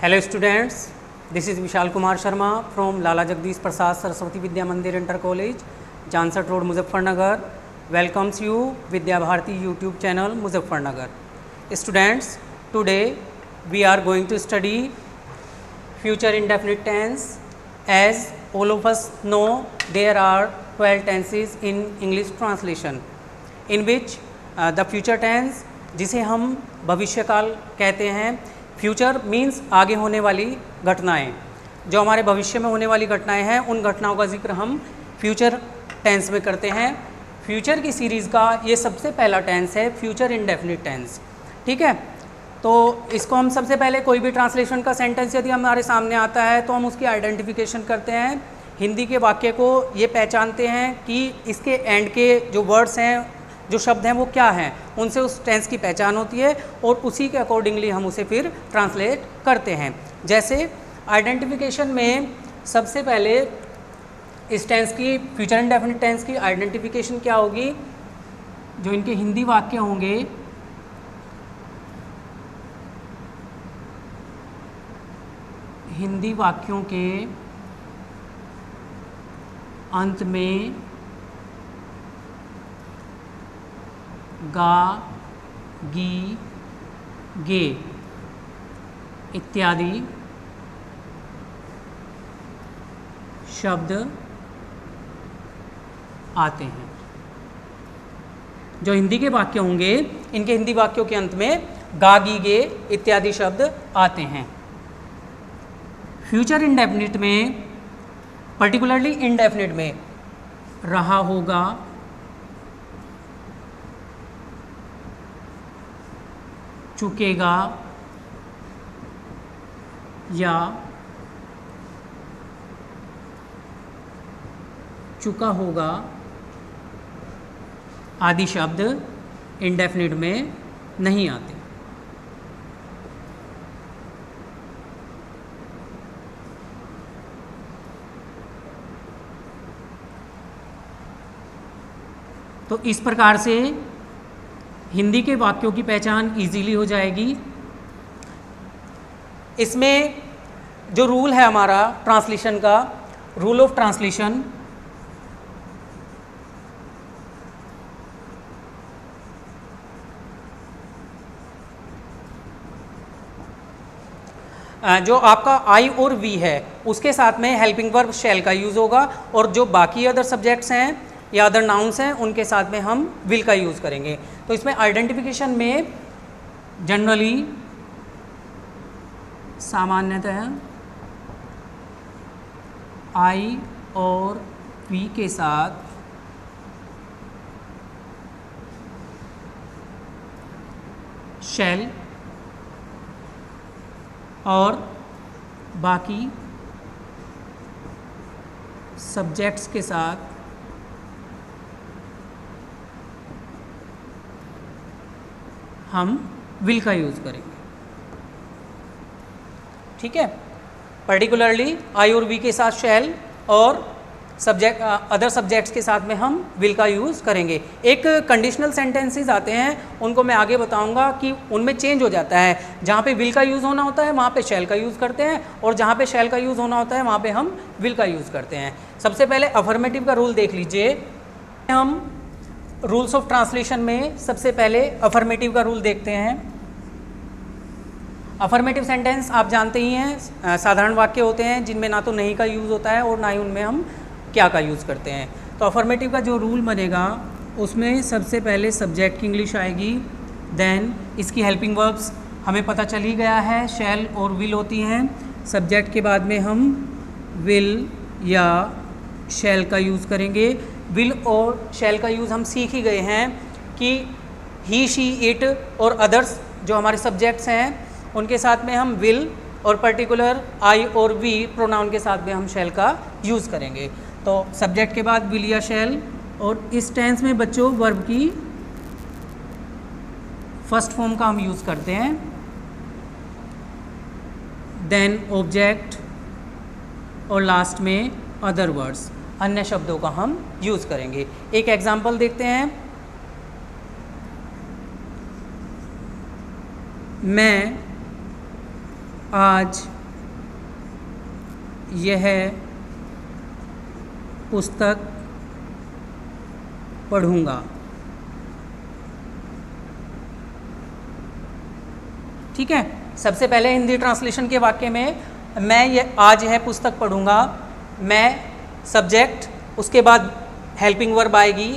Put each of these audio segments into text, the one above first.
Hello students, this is Vishal Kumar Sharma from Lala Jagdish Prasad Saraswati Vidya Mandir Inter College, Jansat Road, Muzaffarnagar. Welcomes you Vidya Bharati YouTube channel, Muzaffarnagar. Students, today we are going to study future indefinite tense. As all of us know, there are 12 tenses in English translation, in which the future tense, जिसे हम भविष्यकाल कहते हैं. Future means आगे होने वाली घटनाएं, जो हमारे भविष्य में होने वाली घटनाएं हैं, उन घटनाओं का जिक्र हम फ्यूचर टेंस में करते हैं. फ्यूचर की सीरीज़ का ये सबसे पहला टेंस है फ्यूचर इंडेफिनिट टेंस. ठीक है, तो इसको हम सबसे पहले कोई भी ट्रांसलेशन का सेंटेंस यदि हमारे सामने आता है तो हम उसकी आइडेंटिफिकेशन करते हैं. हिंदी के वाक्य को ये पहचानते हैं कि इसके एंड के जो वर्ड्स हैं, जो शब्द हैं, वो क्या हैं, उनसे उस टेंस की पहचान होती है और उसी के अकॉर्डिंगली हम उसे फिर ट्रांसलेट करते हैं. जैसे आइडेंटिफिकेशन में सबसे पहले इस टेंस की, फ्यूचर इंडेफिनिट टेंस की आइडेंटिफिकेशन क्या होगी. जो इनके हिंदी वाक्य होंगे, हिंदी वाक्यों के अंत में गा, गी, गे इत्यादि शब्द आते हैं. जो हिंदी के वाक्य होंगे, इनके हिंदी वाक्यों के अंत में गा, गी, गे इत्यादि शब्द आते हैं. फ्यूचर इंडेफिनिट में, पर्टिकुलरली इंडेफिनिट में, रहा होगा, चुकेगा या चुका होगा आदि शब्द इंडेफिनिट में नहीं आते. तो इस प्रकार से हिंदी के वाक्यों की पहचान इजीली हो जाएगी. इसमें जो रूल है हमारा ट्रांसलेशन का, रूल ऑफ ट्रांसलेशन, जो आपका आई और वी है उसके साथ में हेल्पिंग वर्ब शैल का यूज़ होगा, और जो बाकी अदर सब्जेक्ट्स हैं या अदर नाउन्स हैं उनके साथ में हम विल का यूज़ करेंगे. तो इसमें आइडेंटिफिकेशन में जनरली, सामान्यतः आई और वी के साथ शैल और बाकी सब्जेक्ट्स के साथ हम विल का यूज़ करेंगे. ठीक है, पर्टिकुलरली आई और वी के साथ शैल और सब्जेक्ट, अदर सब्जेक्ट्स के साथ में हम विल का यूज़ करेंगे. एक कंडीशनल सेंटेंसेस आते हैं, उनको मैं आगे बताऊंगा कि उनमें चेंज हो जाता है. जहाँ पे विल का यूज़ होना होता है वहाँ पे शैल का यूज़ करते हैं, और जहाँ पे शैल का यूज़ होना होता है वहाँ पे हम विल का यूज़ करते हैं. सबसे पहले अफर्मेटिव का रूल देख लीजिए. हम रूल्स ऑफ ट्रांसलेशन में सबसे पहले अफर्मेटिव का रूल देखते हैं. अफर्मेटिव सेंटेंस आप जानते ही हैं, साधारण वाक्य होते हैं जिनमें ना तो नहीं का यूज़ होता है और ना ही उनमें हम क्या का यूज़ करते हैं. तो अफर्मेटिव का जो रूल बनेगा उसमें सबसे पहले सब्जेक्ट की इंग्लिश आएगी, देन इसकी हेल्पिंग वर्ब्स हमें पता चल ही गया है, शैल और विल होती हैं. सब्जेक्ट के बाद में हम विल या शैल का यूज़ करेंगे. विल और शैल का यूज़ हम सीख ही गए हैं कि ही, शी, इट और अदर्स जो हमारे सब्जेक्ट्स हैं उनके साथ में हम विल, और पर्टिकुलर आई और वी प्रोनाउन के साथ में हम शैल का यूज़ करेंगे. तो सब्जेक्ट के बाद विल या शैल, और इस टेंस में बच्चों वर्ब की फर्स्ट फॉर्म का हम यूज़ करते हैं, देन ऑब्जेक्ट, और लास्ट में अदर वर्ड्स, अन्य शब्दों का हम यूज़ करेंगे. एक एग्जाम्पल देखते हैं. मैं आज यह पुस्तक पढ़ूंगा। ठीक है, सबसे पहले हिंदी ट्रांसलेशन के वाक्य में मैं आज यह पुस्तक पढ़ूंगा, मैं सब्जेक्ट, उसके बाद हेल्पिंग वर्ब आएगी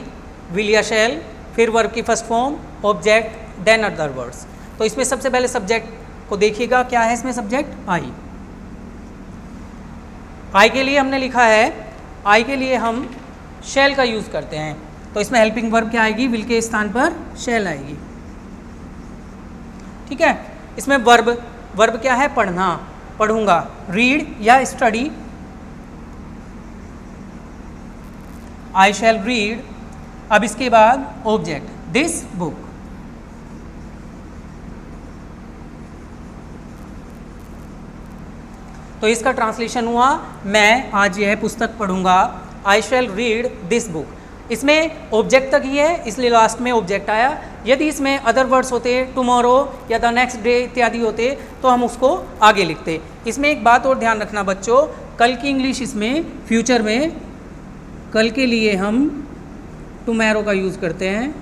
विल या शैल, फिर वर्ब की first form, object, then other words. तो इसमें सबसे पहले सब्जेक्ट को देखिएगा, क्या है इसमें सब्जेक्ट आई। आई के लिए हमने लिखा है, आई के लिए हम शैल का यूज़ करते हैं, तो इसमें हेल्पिंग वर्ब क्या आएगी, विल के स्थान पर शैल आएगी। ठीक है, इसमें वर्ब क्या है, पढ़ना, पढ़ूंगा, रीड या स्टडी, आई शैल रीड। अब इसके बाद ऑब्जेक्ट, दिस बुक। तो इसका ट्रांसलेशन हुआ, मैं आज यह पुस्तक पढ़ूंगा, आई शैल रीड दिस बुक। इसमें ऑब्जेक्ट तक ही है, इसलिए लास्ट में ऑब्जेक्ट आया। यदि इसमें अदर वर्ड्स होते, टुमारो या द नेक्स्ट डे इत्यादि होते, तो हम उसको आगे लिखते। इसमें एक बात और ध्यान रखना बच्चों, कल की इंग्लिश इसमें फ्यूचर में कल के लिए हम टुमारो का यूज़ करते हैं,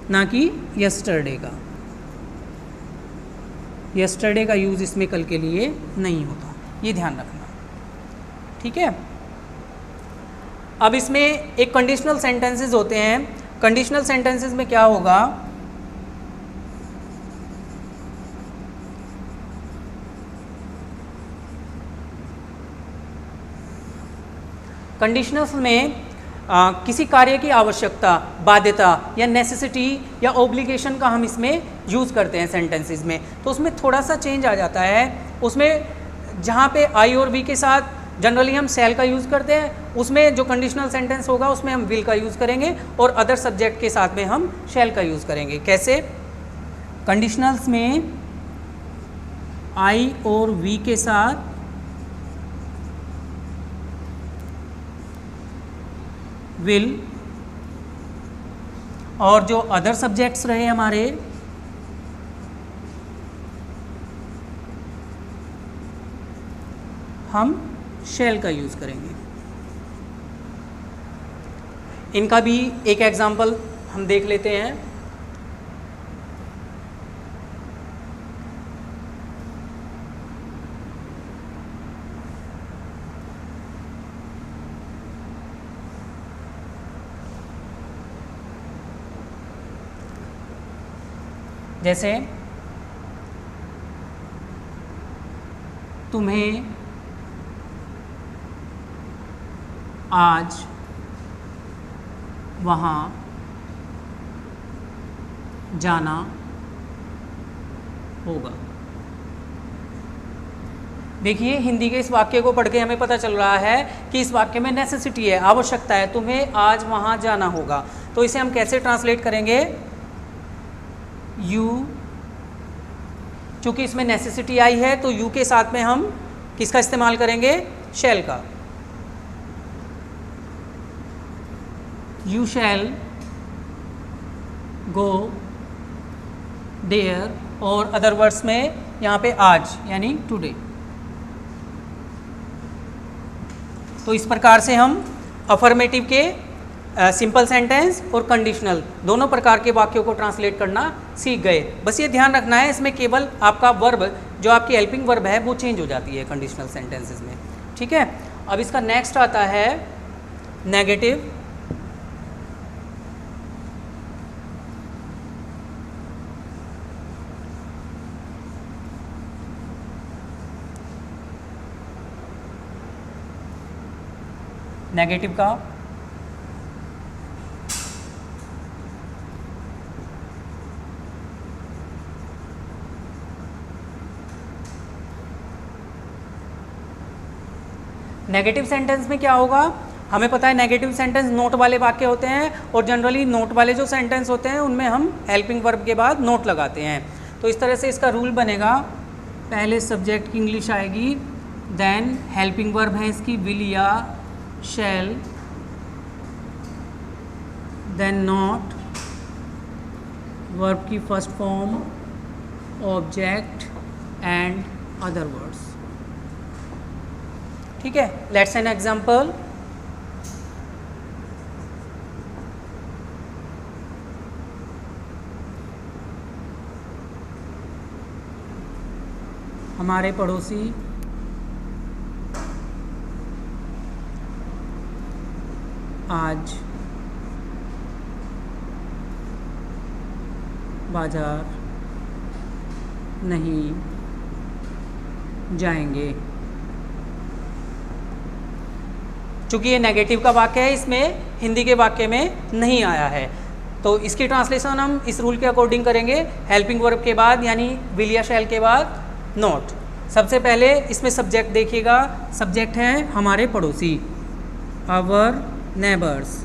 ना कि यस्टरडे का। यस्टरडे का यूज़ इसमें कल के लिए नहीं होता, ये ध्यान रखना। ठीक है, अब इसमें एक कंडीशनल सेंटेंसेस होते हैं। कंडीशनल सेंटेंसेस में क्या होगा, कंडीशनल्स में किसी कार्य की आवश्यकता, बाध्यता या नेसेसिटी या ऑब्लिगेशन का हम इसमें यूज़ करते हैं सेंटेंसेस में। तो उसमें थोड़ा सा चेंज आ जाता है। उसमें जहाँ पे आई और वी के साथ जनरली हम शैल का यूज़ करते हैं, उसमें जो कंडीशनल सेंटेंस होगा उसमें हम विल का यूज़ करेंगे, और अदर सब्जेक्ट के साथ में हम शैल का यूज़ करेंगे। कैसे, कंडीशनल्स में आई और वी के साथ विल, और जो अदर सब्जेक्ट्स रहे हमारे हम शैल का यूज़ करेंगे। इनका भी एक एग्जाम्पल हम देख लेते हैं। जैसे तुम्हें आज वहाँ जाना होगा। देखिए, हिंदी के इस वाक्य को पढ़ के हमें पता चल रहा है कि इस वाक्य में नेसेसिटी है, आवश्यकता है, तुम्हें आज वहाँ जाना होगा। तो इसे हम कैसे ट्रांसलेट करेंगे, यू, चूँकि इसमें नेसेसिटी आई है तो यू के साथ में हम किसका इस्तेमाल करेंगे, शैल का। यू शैल गो देयर, और अदर वर्ड्स में यहाँ पे आज यानी टुडे। तो इस प्रकार से हम अफर्मेटिव के सिंपल सेंटेंस और कंडीशनल दोनों प्रकार के वाक्यों को ट्रांसलेट करना सीख गए। बस ये ध्यान रखना है, इसमें केवल आपका वर्ब, जो आपकी हेल्पिंग वर्ब है, वो चेंज हो जाती है कंडीशनल सेंटेंसेस में। ठीक है, अब इसका नेक्स्ट आता है नेगेटिव। नेगेटिव का नेगेटिव सेंटेंस में क्या होगा, हमें पता है नेगेटिव सेंटेंस नोट वाले वाक्य होते हैं, और जनरली नोट वाले जो सेंटेंस होते हैं उनमें हम हेल्पिंग वर्ब के बाद नोट लगाते हैं। तो इस तरह से इसका रूल बनेगा, पहले सब्जेक्ट की इंग्लिश आएगी, देन हेल्पिंग वर्ब है इसकी विल या शैल, देन नॉट, वर्ब की first form object, and other words. ठीक है, लेट्स एन एग्जाम्पल। हमारे पड़ोसी आज बाजार नहीं जाएंगे। चूँकि ये नेगेटिव का वाक्य है, इसमें हिंदी के वाक्य में नहीं आया है, तो इसकी ट्रांसलेशन हम इस रूल के अकॉर्डिंग करेंगे। हेल्पिंग वर्ब के बाद यानी विल या शैल के बाद नॉट। सबसे पहले इसमें सब्जेक्ट देखिएगा, सब्जेक्ट है हमारे पड़ोसी, आवर नेबर्स।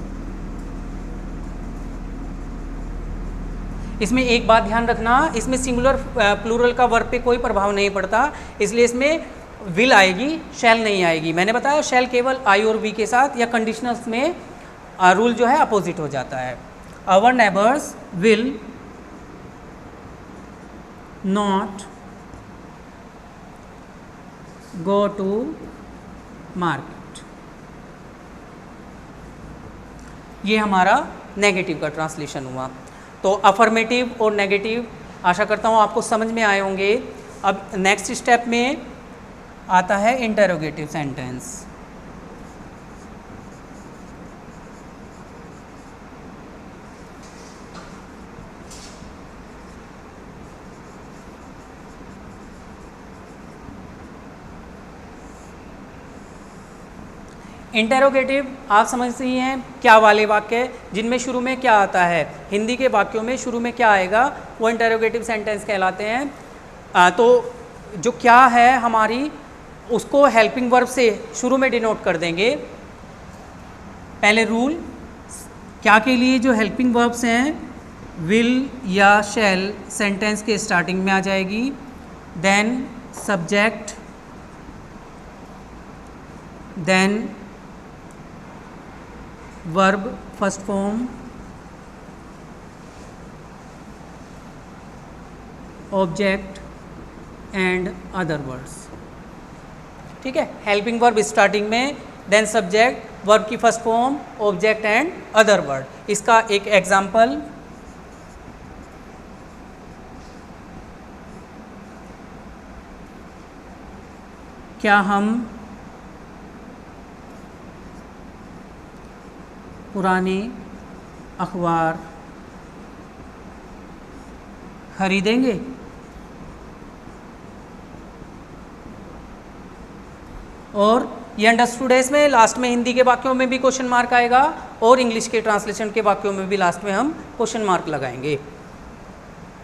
इसमें एक बात ध्यान रखना, इसमें सिंगुलर प्लूरल का वर्ब पे कोई प्रभाव नहीं पड़ता, इसलिए इसमें विल आएगी, शैल नहीं आएगी। मैंने बताया शैल केवल आई और वी के साथ या कंडीशनल्स में रूल जो है अपोजिट हो जाता है। Our neighbours will not go to market. ये हमारा नेगेटिव का ट्रांसलेशन हुआ। तो अफर्मेटिव और नेगेटिव आशा करता हूँ आपको समझ में आए होंगे। अब नेक्स्ट स्टेप में आता है इंटरोगेटिव सेंटेंस। इंटेरोगेटिव आप समझते ही हैं क्या वाले वाक्य जिनमें शुरू में क्या आता है। हिंदी के वाक्यों में शुरू में क्या आएगा वो इंटेरोगेटिव सेंटेंस कहलाते हैं। तो जो क्या है हमारी उसको हेल्पिंग वर्ब से शुरू में डिनोट कर देंगे। पहले रूल क्या के लिए जो हेल्पिंग वर्ब्स हैं विल या शैल सेंटेंस के स्टार्टिंग में आ जाएगी, then subject, then verb first form, object and other words. ठीक है, हेल्पिंग वर्ब स्टार्टिंग में, देन सब्जेक्ट, वर्ब की first form, object and other word. इसका एक एग्जाम्पल, क्या हम पुराने अखबार खरीदेंगे? और ये अंडरस्टूड है, इसमें लास्ट में हिंदी के वाक्यों में भी क्वेश्चन मार्क आएगा और इंग्लिश के ट्रांसलेशन के वाक्यों में भी लास्ट में हम क्वेश्चन मार्क लगाएंगे।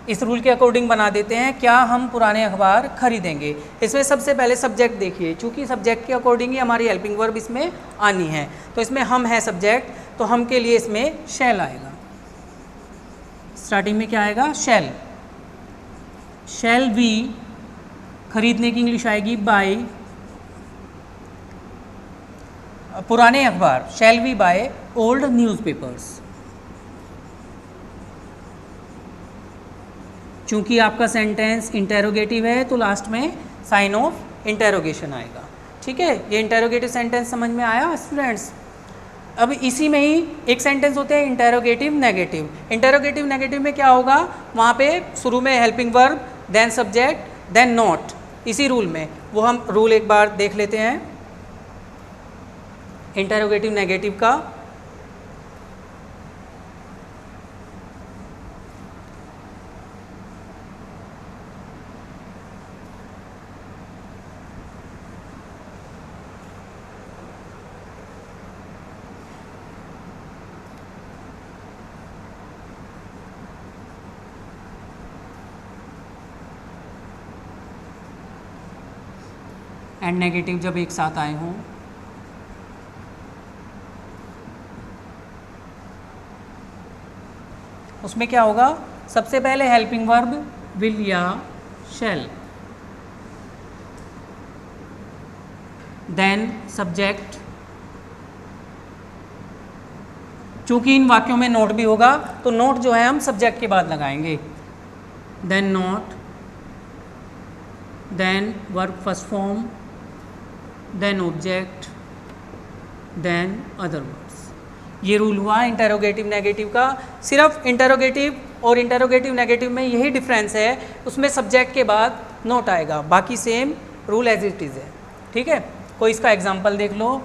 इस रूल के अकॉर्डिंग बना देते हैं, क्या हम पुराने अखबार खरीदेंगे। इसमें सबसे पहले सब्जेक्ट देखिए, चूंकि सब्जेक्ट के अकॉर्डिंग ही हमारी हेल्पिंग वर्ब इसमें आनी है, तो इसमें हम है सब्जेक्ट, तो हम के लिए इसमें शैल आएगा। स्टार्टिंग में क्या आएगा? शैल। शैल वी, खरीदने की इंग्लिश आएगी बाय। पुराने अखबार, shall we buy old newspapers. चूंकि आपका सेंटेंस इंटेरोगेटिव है तो लास्ट में साइन ऑफ इंटेरोगेशन आएगा। ठीक है, ये इंटेरोगेटिव सेंटेंस समझ में आया स्टूडेंट्स। अब इसी में ही एक सेंटेंस होते हैं इंटेरोगेटिव नेगेटिव। इंटेरोगेटिव नेगेटिव में क्या होगा, वहाँ पे शुरू में helping verb, then subject, then not, इसी रूल में। वो हम रूल एक बार देख लेते हैं इंटेरोगेटिव नेगेटिव का। एंड नेगेटिव जब एक साथ आए हों, उसमें क्या होगा, सबसे पहले हेल्पिंग वर्ब विल या शैल, देन सब्जेक्ट। चूंकि इन वाक्यों में नोट भी होगा तो नोट जो है हम सब्जेक्ट के बाद लगाएंगे, then not, then verb first form, then object, then other words. ये रूल हुआ इंटेरोगेटिव नेगेटिव का। सिर्फ इंटेरोगेटिव और इंटेरोगेटिव नेगेटिव में यही डिफरेंस है, उसमें सब्जेक्ट के बाद नोट आएगा, बाकी same rule as it is है। ठीक है, कोई इसका एग्जांपल देख लो।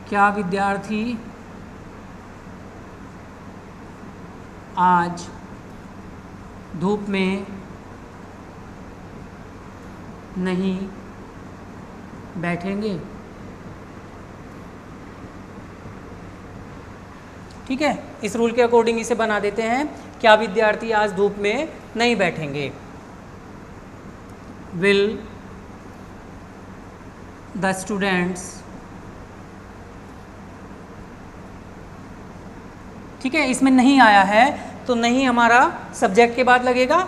क्या विद्यार्थी आज धूप में नहीं बैठेंगे? ठीक है, इस रूल के अकॉर्डिंग इसे बना देते हैं, क्या विद्यार्थी आज धूप में नहीं बैठेंगे। विल द स्टूडेंट्स, ठीक है, इसमें नहीं आया है तो नहीं हमारा सब्जेक्ट के बाद लगेगा,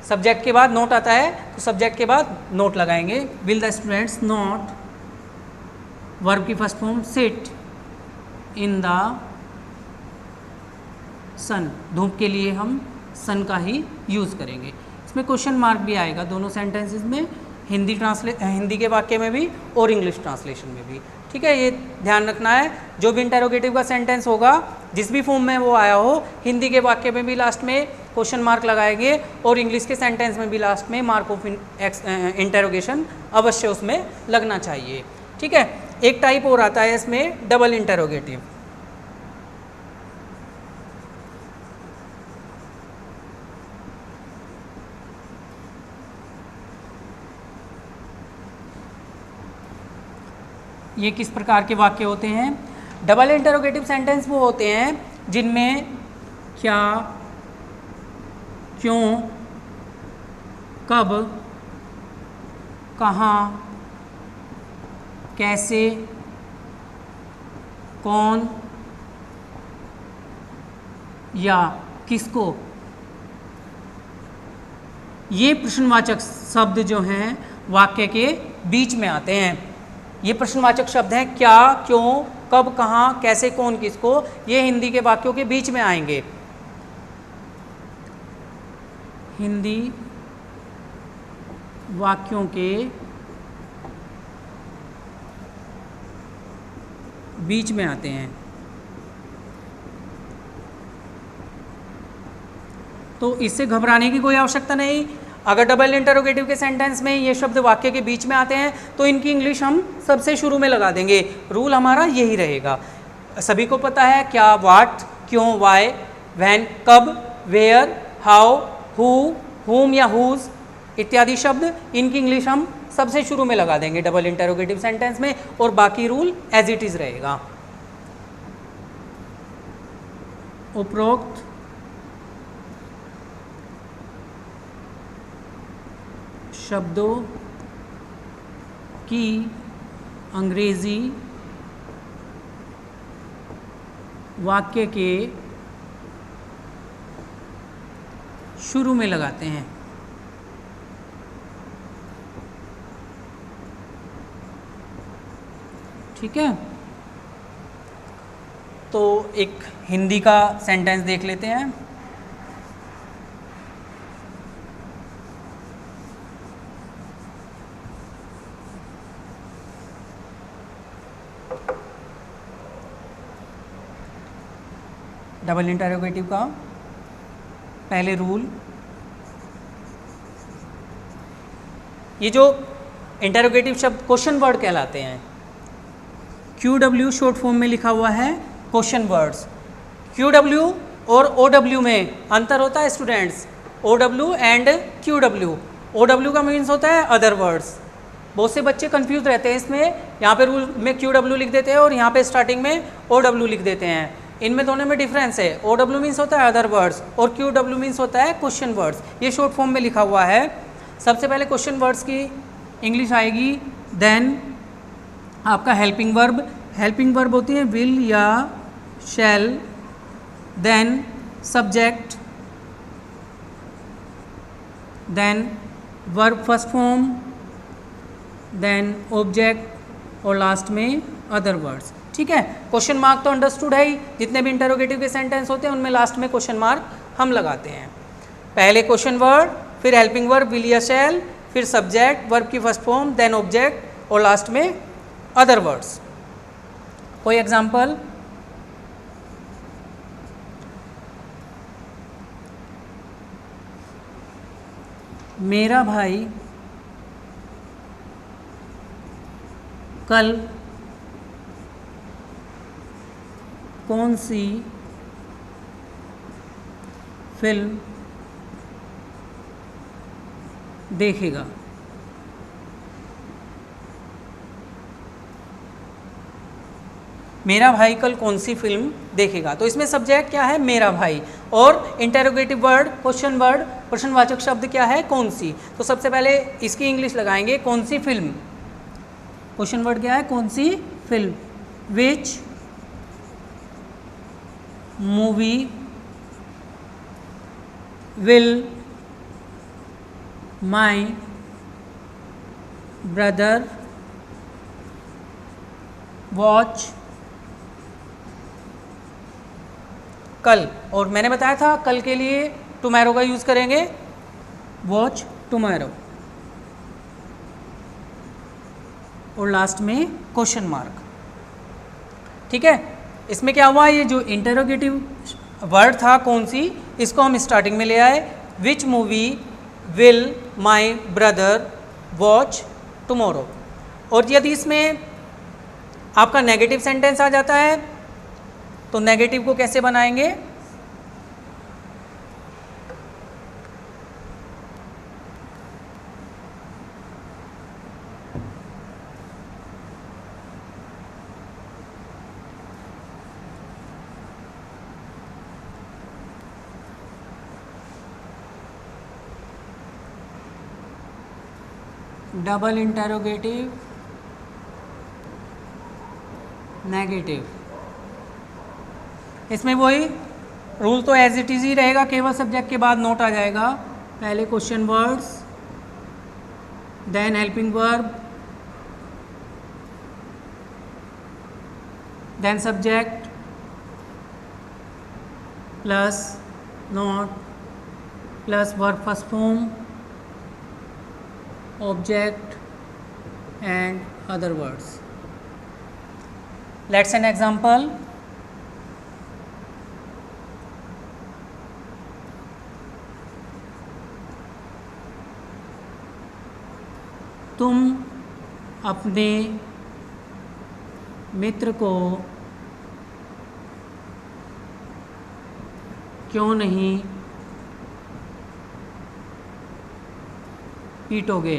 सब्जेक्ट के बाद नोट आता है तो सब्जेक्ट के बाद नोट लगाएंगे। Will the students not, verb की first form sit in the sun, धूप के लिए हम सन का ही यूज़ करेंगे। इसमें क्वेश्चन मार्क भी आएगा दोनों सेंटेंसेस में, हिंदी के वाक्य में भी और इंग्लिश ट्रांसलेशन में भी। ठीक है, ये ध्यान रखना है, जो भी इंटेरोगेटिव का सेंटेंस होगा जिस भी फॉर्म में वो आया हो, हिंदी के वाक्य में भी लास्ट में क्वेश्चन मार्क लगाएंगे और इंग्लिश के सेंटेंस में भी लास्ट में मार्क ऑफ इंटेरोगेशन अवश्य उसमें लगना चाहिए। ठीक है, एक टाइप और आता है इसमें डबल इंटेरोगेटिव। ये किस प्रकार के वाक्य होते हैं? डबल इंटरोगेटिव सेंटेंस वो होते हैं जिनमें क्या, क्यों, कब, कहाँ, कैसे, कौन या किसको, ये प्रश्नवाचक शब्द जो हैं वाक्य के बीच में आते हैं। ये प्रश्नवाचक शब्द हैं क्या, क्यों, कब, कहाँ, कैसे, कौन, किसको, ये हिंदी के वाक्यों के बीच में आएंगे। हिंदी वाक्यों के बीच में आते हैं। तो इससे घबराने की कोई आवश्यकता नहीं। अगर डबल इंटरोगेटिव के सेंटेंस में ये शब्द वाक्य के बीच में आते हैं तो इनकी इंग्लिश हम सबसे शुरू में लगा देंगे। रूल हमारा यही रहेगा। सभी को पता है क्या, व्हाट, क्यों, वाई, व्हेन, कब, वेयर, हाउ, हु, हुम या हुज इत्यादि शब्द, इनकी इंग्लिश हम सबसे शुरू में लगा देंगे डबल इंटरोगेटिव सेंटेंस में, और बाकी रूल एज इट इज रहेगा। उपरोक्त शब्दों की अंग्रेजी वाक्य के शुरू में लगाते हैं। ठीक है, तो एक हिंदी का सेंटेंस देख लेते हैं। डबल इंटरोगेटिव का पहले रूल, ये जो इंटरोगेटिव शब्द क्वेश्चन वर्ड कहलाते हैं। QW शॉर्ट फॉर्म में लिखा हुआ है क्वेश्चन वर्ड्स। QW और OW में अंतर होता है students, OW and QW। OW का मीन्स होता है अदर वर्ड्स। बहुत से बच्चे कंफ्यूज रहते हैं इसमें, यहाँ पे रूल में QW लिख देते हैं और यहाँ पे स्टार्टिंग में OW लिख देते हैं। इनमें दोनों में डिफरेंस है। OW मीन्स होता है अदर वर्ड्स और QW मीन्स होता है क्वेश्चन वर्ड्स। ये शॉर्ट फॉर्म में लिखा हुआ है। सबसे पहले क्वेश्चन वर्ड्स की इंग्लिश आएगी, देन आपका हेल्पिंग वर्ब। हेल्पिंग वर्ब होती है विल या shall, then subject, then verb first form, then object और लास्ट में अदर वर्ड्स। ठीक है, क्वेश्चन मार्क तो अंडरस्टूड है ही, जितने भी इंटरोगेटिव के सेंटेंस होते हैं उनमें लास्ट में क्वेश्चन मार्क हम लगाते हैं। पहले क्वेश्चन वर्ड, फिर हेल्पिंग वर्ब विल या शैल, फिर सब्जेक्ट, वर्ब की फर्स्ट फॉर्म, देन ऑब्जेक्ट और लास्ट में अदर वर्ड्स। कोई एग्जांपल? मेरा भाई कल कौन सी फिल्म देखेगा? मेरा भाई कल कौन सी फिल्म देखेगा। तो इसमें सब्जेक्ट क्या है? मेरा भाई। और इंटेरोगेटिव वर्ड, क्वेश्चन वर्ड, प्रश्नवाचक शब्द क्या है? कौन सी। तो सबसे पहले इसकी इंग्लिश लगाएंगे, कौन सी फिल्म। क्वेश्चन वर्ड क्या है? कौन सी फिल्म। Which movie will my brother watch कल। और मैंने बताया था कल के लिए टुमारो का यूज़ करेंगे, वॉच टुमारो, और लास्ट में क्वेश्चन मार्क। ठीक है, इसमें क्या हुआ, ये जो इंटरोगेटिव वर्ड था कौन सी, इसको हम स्टार्टिंग में ले आए। विच movie will my brother watch tomorrow. और यदि इसमें आपका नेगेटिव सेंटेंस आ जाता है तो नेगेटिव को कैसे बनाएंगे? Double interrogative negative. इसमें वही रूल तो एज इट इज ही रहेगा, केवल सब्जेक्ट के बाद नोट आ जाएगा। पहले question words, then helping verb, then subject plus not plus verb first form, object and other words. Let's an example. तुम अपने मित्र को क्यों नहीं पीटोगे?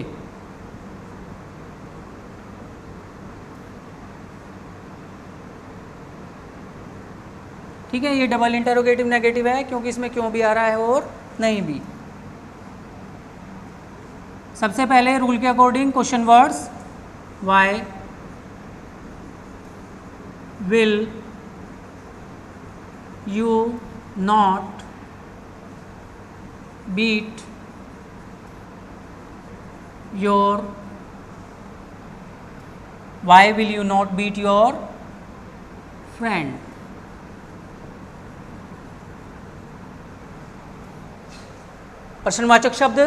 ठीक है, ये डबल इंटरोगेटिव नेगेटिव है क्योंकि इसमें क्यों भी आ रहा है और नहीं भी। सबसे पहले रूल के according question words, why will you not beat your, why will you not beat your friend. प्रश्नवाचक शब्द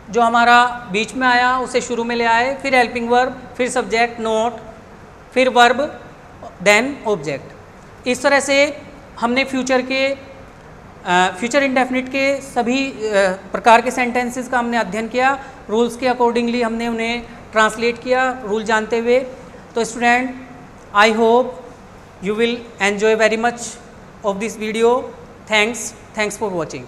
जो हमारा बीच में आया उसे शुरू में ले आए, फिर हेल्पिंग वर्ब, फिर सब्जेक्ट नोट, फिर वर्ब, देन ऑब्जेक्ट। इस तरह से हमने फ्यूचर इंडेफिनिट के सभी प्रकार के सेंटेंसेस का हमने अध्ययन किया। रूल्स के अकॉर्डिंगली हमने उन्हें ट्रांसलेट किया रूल जानते हुए। तो student, I hope you will enjoy very much of this video. Thanks for watching.